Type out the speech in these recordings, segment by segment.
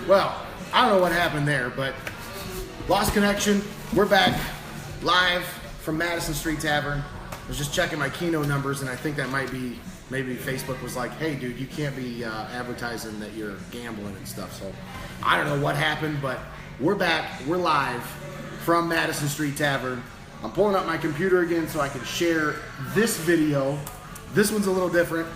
Well, I don't know what happened there, but lost connection. We're back live from Madison Street Tavern. I was just checking my Keno numbers, and I think that might be, maybe Facebook was like, hey dude, you can't be advertising that you're gambling and stuff. So I don't know what happened, but we're back. We're live from Madison Street Tavern. I'm pulling up my computer again so I can share this video. This one's a little different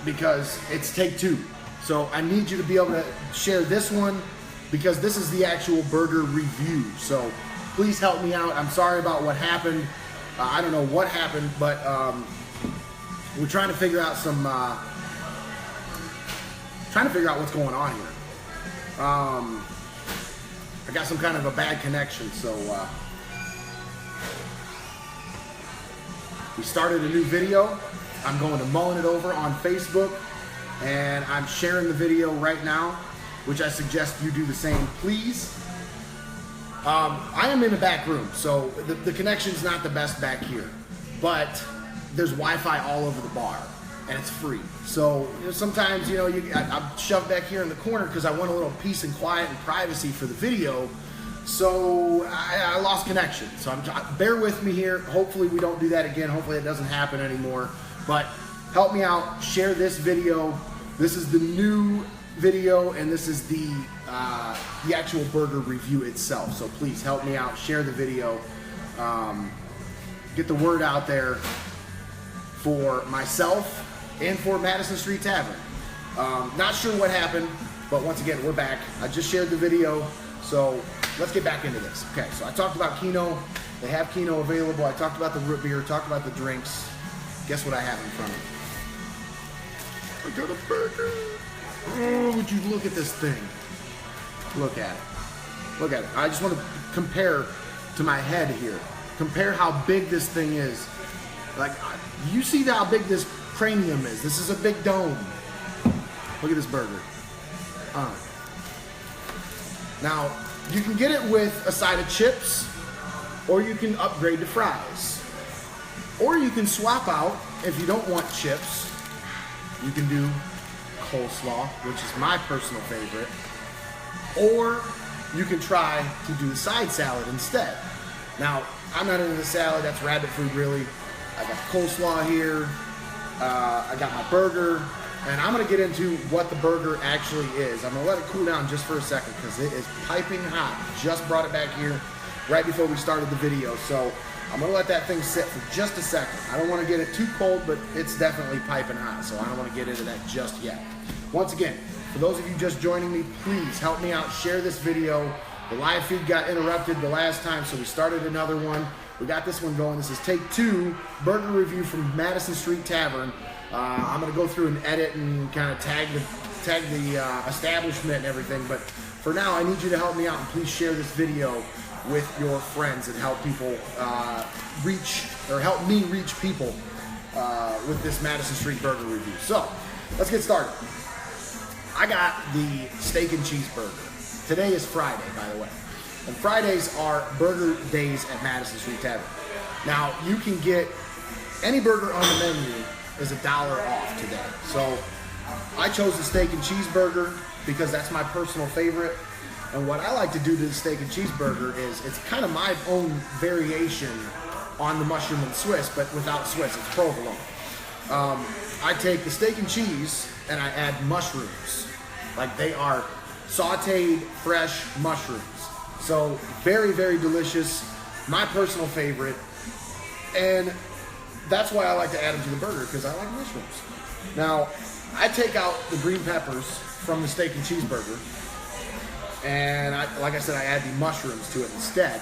because it's take two. So I need you to be able to share this one because this is the actual burger review. So please help me out. I'm sorry about what happened. I don't know what happened, but we're trying to figure out some, what's going on here. I got some kind of a bad connection, so we started a new video. I'm going to Mullin It Over on Facebook, and I'm sharing the video right now, which I suggest you do the same, please. I am in the back room, so the connection's not the best back here, but there's Wi-Fi all over the bar, and it's free. So sometimes, I'm shoved back here in the corner because I want a little peace and quiet and privacy for the video. So I lost connection. So bear with me here. Hopefully we don't do that again. Hopefully it doesn't happen anymore. But help me out. Share this video. This is the new video, and this is the actual burger review itself. So please help me out. Share the video. Get the word out there for myself and for Madison Street Tavern. Not sure what happened, but once again, we're back. I just shared the video, so let's get back into this. Okay, so I talked about Keno. They have Keno available. I talked about the root beer, talked about the drinks. Guess what I have in front of me? I got a burger. Oh, would you look at this thing? Look at it. Look at it. I just want to compare to my head here. Compare how big this thing is. Like, you see how big this cranium is. This is a big dome. Look at this burger. Now, you can get it with a side of chips, or you can upgrade to fries. Or you can swap out, if you don't want chips, you can do coleslaw, which is my personal favorite. Or you can try to do the side salad instead. Now, I'm not into the salad, that's rabbit food really. I got coleslaw here, I got my burger, and I'm gonna get into what the burger actually is. I'm gonna let it cool down just for a second because it is piping hot. Just brought it back here right before we started the video. So I'm gonna let that thing sit for just a second. I don't wanna get it too cold, but it's definitely piping hot, so I don't wanna get into that just yet. Once again, for those of you just joining me, please help me out, share this video. The live feed got interrupted the last time, so we started another one. We got this one going. This is take two, burger review from Madison Street Tavern. I'm gonna go through and edit and kind of tag the establishment and everything, but for now, I need you to help me out and please share this video with your friends and help people help me reach people with this Madison Street burger review. So, let's get started. I got the steak and cheeseburger. Today is Friday, by the way. And Fridays are burger days at Madison Street Tavern. Now, you can get any burger on the menu is $1 off today. So, I chose the steak and cheeseburger because that's my personal favorite. And what I like to do to the steak and cheeseburger is, it's kind of my own variation on the mushroom and Swiss, but without Swiss, it's provolone. I take the steak and cheese and I add mushrooms. Like, they are sauteed, fresh mushrooms. So, very, very delicious. My personal favorite. And that's why I like to add them to the burger, because I like mushrooms. Now, I take out the green peppers from the steak and cheeseburger. And like I said, I add the mushrooms to it instead.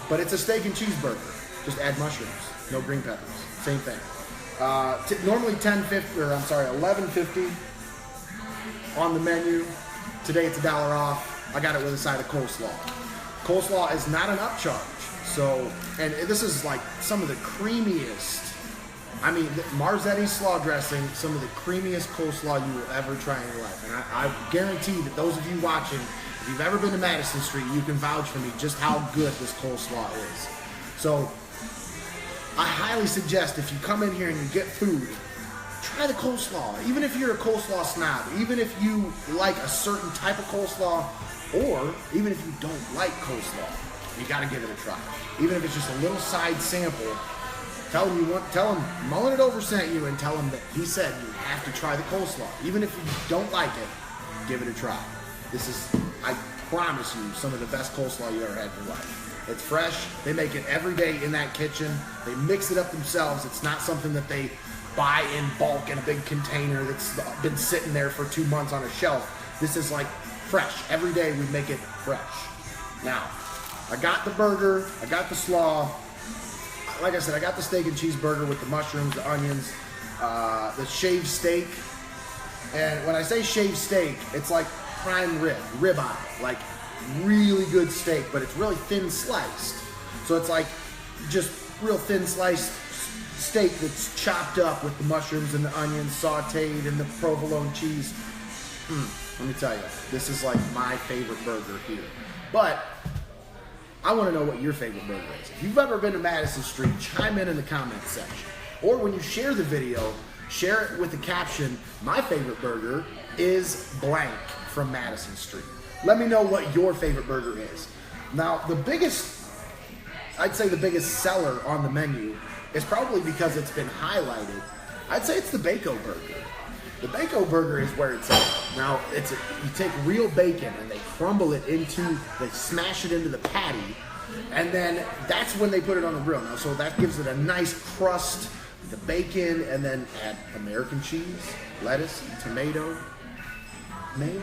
But it's a steak and cheeseburger. Just add mushrooms. No green peppers. Same thing. Normally $11.50 on the menu. Today it's $1 off. I got it with a side of coleslaw. Coleslaw is not an upcharge. So, and this is like some of the creamiest, I mean, Marzetti slaw dressing, some of the creamiest coleslaw you will ever try in your life. And I guarantee that those of you watching, if you've ever been to Madison Street, you can vouch for me just how good this coleslaw is. So, I highly suggest if you come in here and you get food, try the coleslaw. Even if you're a coleslaw snob, even if you like a certain type of coleslaw, or even if you don't like coleslaw, you gotta give it a try. Even if it's just a little side sample, tell him Mullin It Over sent you, and tell him that he said you have to try the coleslaw. Even if you don't like it, give it a try. This is, I promise you, some of the best coleslaw you ever had in your life. It's fresh. They make it every day in that kitchen. They mix it up themselves. It's not something that they buy in bulk in a big container that's been sitting there for 2 months on a shelf. This is like fresh. Every day we make it fresh. Now, I got the burger. I got the slaw. Like I said, I got the steak and cheeseburger with the mushrooms, the onions, the shaved steak. And when I say shaved steak, it's like prime ribeye, like really good steak, but it's really thin sliced. So it's like just real thin sliced steak that's chopped up with the mushrooms and the onions, sauteed, and the provolone cheese. Let me tell you, this is like my favorite burger here. But I want to know what your favorite burger is. If you've ever been to Madison Street, chime in the comments section. Or when you share the video, share it with the caption, my favorite burger is blank from Madison Street. Let me know what your favorite burger is. Now, I'd say the biggest seller on the menu is probably because it's been highlighted. I'd say it's the Bacon Burger. The Bacon Burger is where it's at. Now, you take real bacon and they smash it into the patty, and then that's when they put it on the grill. Now, so that gives it a nice crust, the bacon, and then add American cheese, lettuce, tomato, mayo.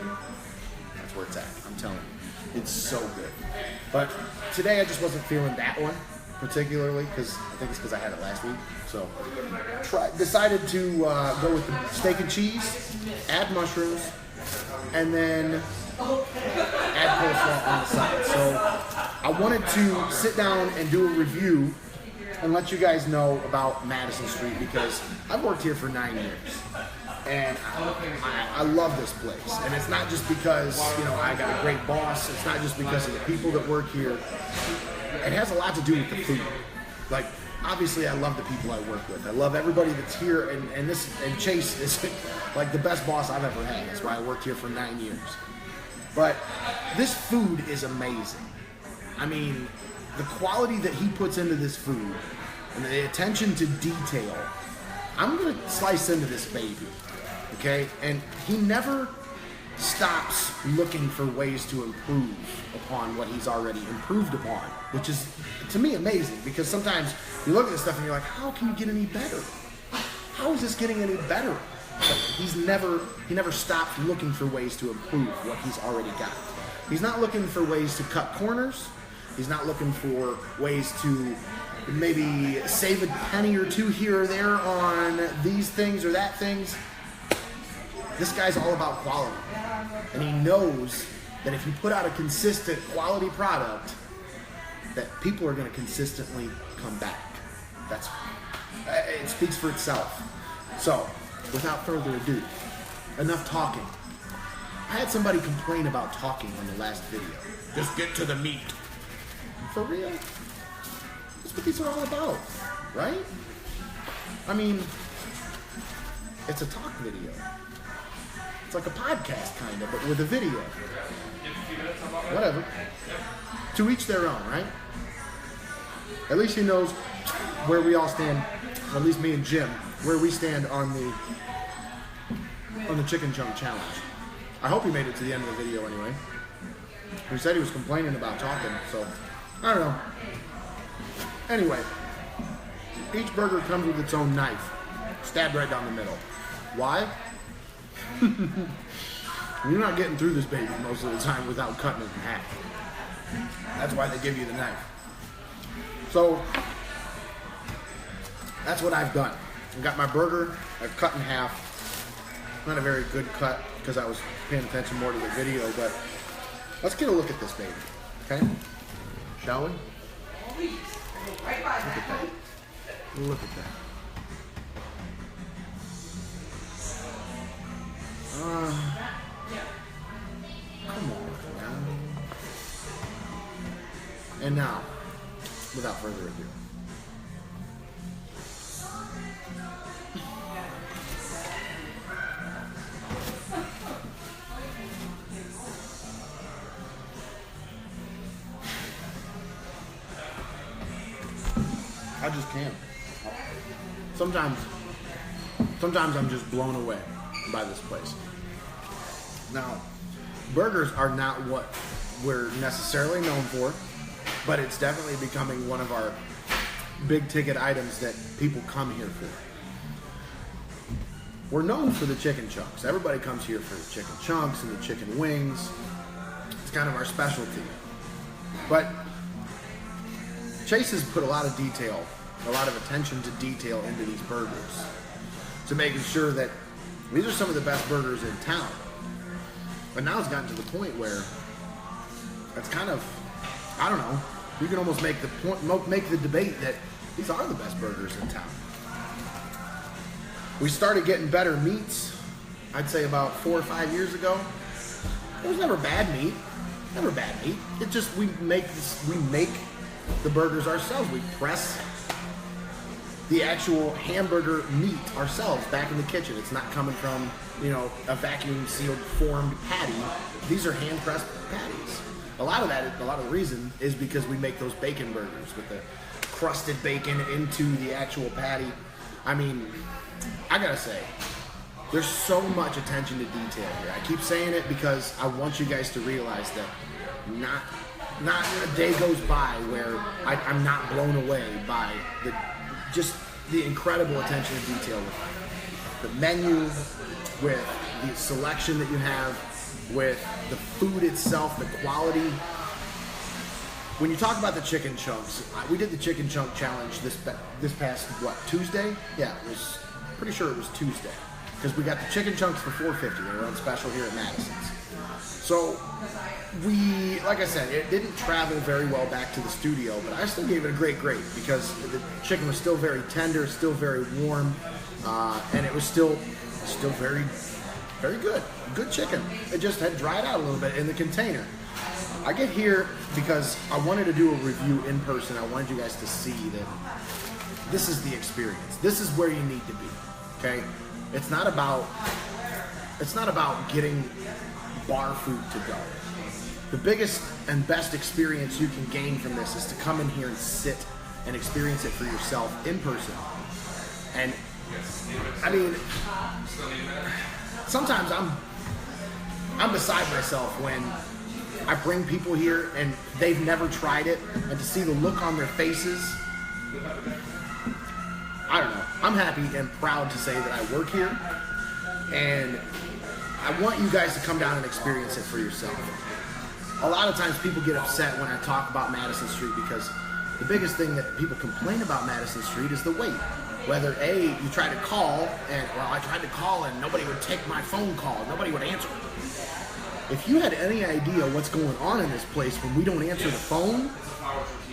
That's where it's at, I'm telling you. It's so good. But today I just wasn't feeling that one particularly, because I think it's because I had it last week. So decided to go with the steak and cheese, add mushrooms, and then add coleslaw on the side. So I wanted to sit down and do a review and let you guys know about Madison Street, because I've worked here for 9 years. And I love this place. And it's not just because, I got a great boss. It's not just because of the people that work here. It has a lot to do with the food. Like, obviously, I love the people I work with. I love everybody that's here. And Chase is like the best boss I've ever had. That's why I worked here for 9 years. But this food is amazing. I mean, the quality that he puts into this food and the attention to detail. I'm going to slice into this baby. Okay, and he never stops looking for ways to improve upon what he's already improved upon, which is, to me, amazing, because sometimes you look at this stuff and you're like, how can you get any better? How is this getting any better? But he never stops looking for ways to improve what he's already got. He's not looking for ways to cut corners. He's not looking for ways to maybe save a penny or two here or there on these things or that things. This guy's all about quality, and he knows that if you put out a consistent quality product, that people are going to consistently come back. It speaks for itself. So, without further ado, enough talking. I had somebody complain about talking on the last video. Just get to the meat. For real? That's what these are all about, right? I mean, it's a talk video. It's like a podcast, kind of, but with a video. Whatever. To each their own, right? At least he knows where we all stand, at least me and Jim, where we stand on the chicken chunk challenge. I hope he made it to the end of the video anyway. He said he was complaining about talking, so I don't know. Anyway, each burger comes with its own knife, stabbed right down the middle. Why? You're not getting through this baby most of the time without cutting it in half. That's why they give you the knife. So, that's what I've done. I've got my burger, I've cut in half. Not a very good cut because I was paying attention more to the video, but let's get a look at this baby, okay? Shall we? Look at that. Look at that. Come on now. And now, without further ado, I just can't. Sometimes I'm just blown away by this place. Now, burgers are not what we're necessarily known for, but it's definitely becoming one of our big ticket items that people come here for. We're known for the chicken chunks. Everybody comes here for the chicken chunks and the chicken wings. It's kind of our specialty. But Chase has put a lot of detail, a lot of attention to detail into these burgers, to making sure that these are some of the best burgers in town. But now it's gotten to the point where it's kind of, I don't know, you can almost make the debate that these are the best burgers in town. We started getting better meats, I'd say about 4 or 5 years ago. It was never bad meat. Never bad meat. It just, we make the burgers ourselves. We press the actual hamburger meat ourselves back in the kitchen. It's not coming from, a vacuum sealed formed patty. These are hand pressed patties. A lot of the reason is because we make those bacon burgers with the crusted bacon into the actual patty. I mean, I gotta say, there's so much attention to detail here. I keep saying it because I want you guys to realize that not a day goes by where I'm not blown away by the incredible attention to detail with the menu, with the selection that you have, with the food itself, the quality. When you talk about the chicken chunks, we did the chicken chunk challenge this past, Tuesday? Yeah, it was pretty sure it was Tuesday, because we got the chicken chunks for $4.50. They were on special here at Madison's. So like I said, it didn't travel very well back to the studio, but I still gave it a great grade because the chicken was still very tender, still very warm, and it was still very, very good. Good chicken. It just had dried out a little bit in the container. I get here because I wanted to do a review in person. I wanted you guys to see that this is the experience. This is where you need to be. Okay? It's not about getting bar food to go. The biggest and best experience you can gain from this is to come in here and sit and experience it for yourself in person. And I mean, sometimes I'm beside myself when I bring people here and they've never tried it, and to see the look on their faces, I don't know. I'm happy and proud to say that I work here, and I want you guys to come down and experience it for yourself. A lot of times people get upset when I talk about Madison Street because the biggest thing that people complain about Madison Street is the wait. Whether you try to call I tried to call and nobody would take my phone call, nobody would answer. If you had any idea what's going on in this place when we don't answer the phone,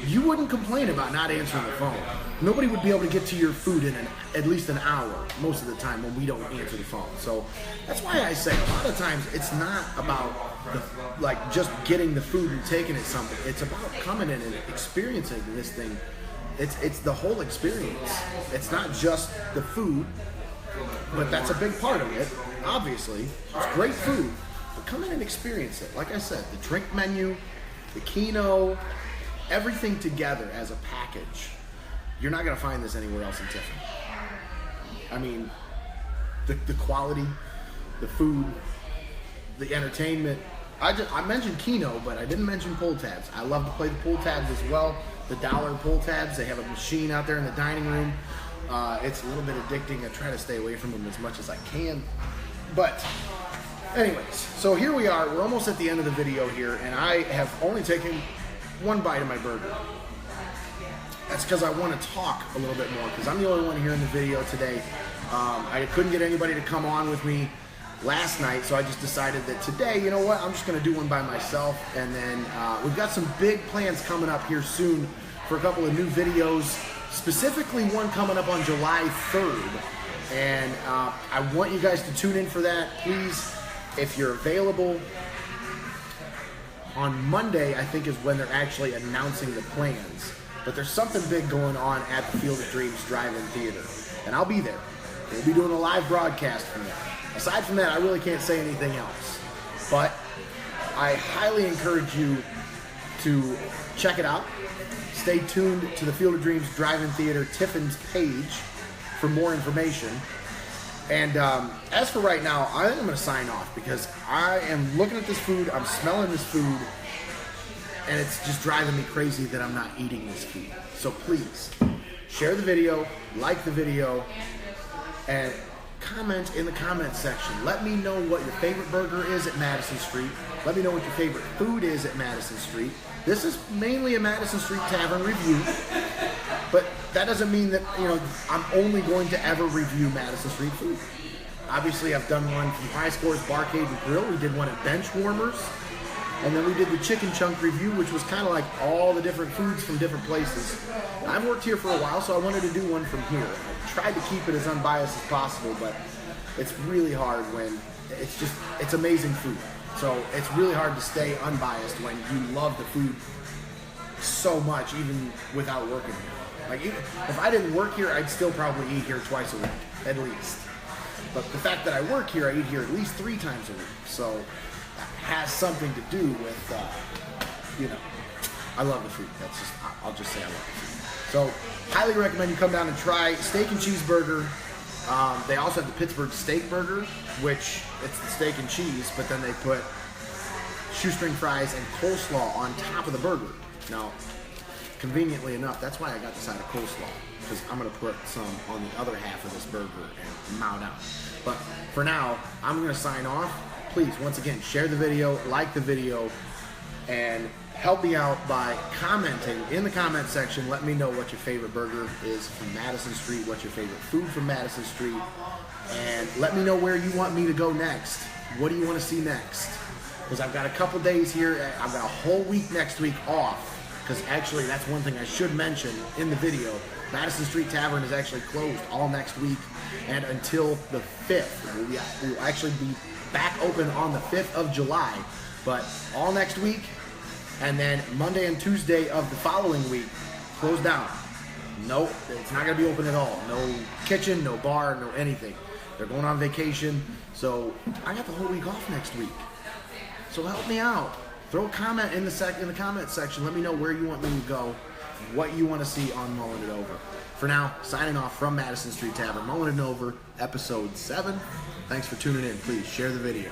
you wouldn't complain about not answering the phone. Nobody would be able to get to your food in at least an hour most of the time when we don't answer the phone. So that's why I say a lot of times it's not about just getting the food and taking it something. It's about coming in and experiencing this thing. It's the whole experience. It's not just the food, but that's a big part of it, obviously. It's great food, but come in and experience it. Like I said, the drink menu, the Keno, everything together as a package. You're not going to find this anywhere else in Tiffin. I mean, the quality, the food, the entertainment. I mentioned Keno, but I didn't mention pull tabs. I love to play the pull tabs as well. The dollar pull tabs. They have a machine out there in the dining room. It's a little bit addicting. I try to stay away from them as much as I can. But anyways, so here we are. We're almost at the end of the video here, and I have only taken one bite of my burger. That's because I want to talk a little bit more, because I'm the only one here in the video today. I couldn't get anybody to come on with me last night, so I just decided that today, you know what, I'm just going to do one by myself. And then we've got some big plans coming up here soon for a couple of new videos, specifically one coming up on July 3rd. And I want you guys to tune in for that. Please, if you're available, on Monday, I think, is when they're actually announcing the plans. But there's something big going on at the Field of Dreams Drive-In Theater, and I'll be there. We'll be doing a live broadcast from there. Aside from that, I really can't say anything else. But I highly encourage you to check it out. stay tuned to the Field of Dreams Drive-In Theater Tiffin's page for more information. And as for right now, I think I'm going to sign off because I am looking at this food, I'm smelling this food, and it's just driving me crazy that I'm not eating this food. So please, share the video, like the video, and comment in the comment section. Let me know what your favorite burger is at Madison Street. Let me know what your favorite food is at Madison Street. This is mainly a Madison Street Tavern review, but that doesn't mean that, I'm only going to ever review Madison Street food. Obviously, I've done one from High Scores Barcade and Grill. We did one at Bench Warmers. And then we did the chicken chunk review, which was kind of like all the different foods from different places. I've worked here for a while, so I wanted to do one from here. I tried to keep it as unbiased as possible, but it's really hard when it's amazing food. So it's really hard to stay unbiased when you love the food so much, even without working here. Like, if I didn't work here, I'd still probably eat here twice a week, at least. But the fact that I work here, I eat here at least 3 times a week. So that has something to do with, I love the food. I'll just say I love the food. So, highly recommend you come down and try steak and cheeseburger. They also have the Pittsburgh steak burger, which it's the steak and cheese, but then they put shoestring fries and coleslaw on top of the burger. Now, conveniently enough, that's why I got the side of coleslaw, because I'm going to put some on the other half of this burger and mow down. But for now, I'm going to sign off. Please, once again, share the video, like the video, and help me out by commenting in the comment section. Let me know what your favorite burger is from Madison Street, what's your favorite food from Madison Street, and let me know where you want me to go next. What do you want to see next? Because I've got a couple days here. I've got a whole week next week off, because actually that's one thing I should mention in the video. Madison Street Tavern is actually closed all next week and until the 5th. We'll actually be back open on the 5th of July, but all next week, and then Monday and Tuesday of the following week, closed down. Nope, it's not going to be open at all. No kitchen, no bar, no anything. They're going on vacation, so I got the whole week off next week. So help me out. Throw a comment in the comment section. Let me know where you want me to go, what you want to see on Mullin It Over. For now, signing off from Madison Street Tavern, Mullin It Over, episode 7. Thanks for tuning in. Please share the video.